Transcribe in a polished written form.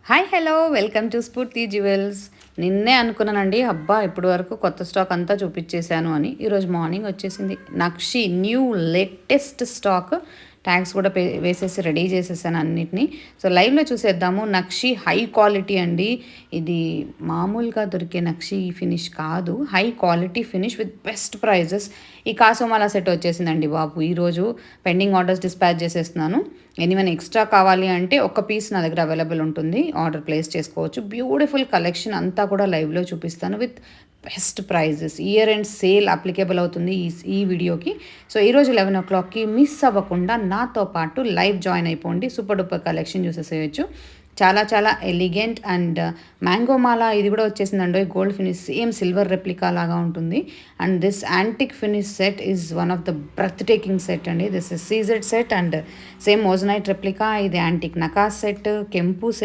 Hi hello welcome to స్ఫూర్తి jewels. నిన్నే అనుకున్నానండి, అబ్బా ఇప్పటి వరకు కొత్త స్టాక్ అంతా చూపించేశాను అని. ఈరోజు మార్నింగ్ వచ్చేసింది నక్షి న్యూ లేటెస్ట్ స్టాక్. ట్యాగ్స్ కూడా వేసేసి రెడీ చేసేసాను అన్నిటినీ. సో లైవ్లో చూసేద్దాము. నక్షి హై క్వాలిటీ అండి. ఇది మామూలుగా దొరికే నక్షి ఫినిష్ కాదు, high quality finish with best prices. ఈ కాసోమాలా సెట్ వచ్చేసిందండి బాబు. ఈరోజు పెండింగ్ ఆర్డర్స్ డిస్పాచ్ చేసేస్తున్నాను. ఎనీవన్ ఎక్స్ట్రా కావాలి అంటే ఒక పీస్ నా దగ్గర అవైలబుల్ ఉంటుంది, ఆర్డర్ ప్లేస్ చేసుకోవచ్చు. బ్యూటిఫుల్ కలెక్షన్ అంతా కూడా లైవ్లో చూపిస్తాను with best prices. Year end sale applicable అవుతుంది ఈ వీడియోకి. సో ఈరోజు 11 o'clockకి మిస్ అవ్వకుండా నాతో పాటు లైవ్ జాయిన్ అయిపోండి. సూపర్ డూపర్ కలెక్షన్ చూసేసేయచ్చు. చాలా చాలా ఎలిగెంట్ అండ్ మ్యాంగో మాలా ఇది కూడా వచ్చేసిందండి. Gold finish same silver replica లాగా ఉంటుంది. And this antique finish set is one of the breathtaking set అండి. This is CZ set and same moissanite replica. ఇది యాంటిక్ నకాస్ సెట్, కెంపు సెట్.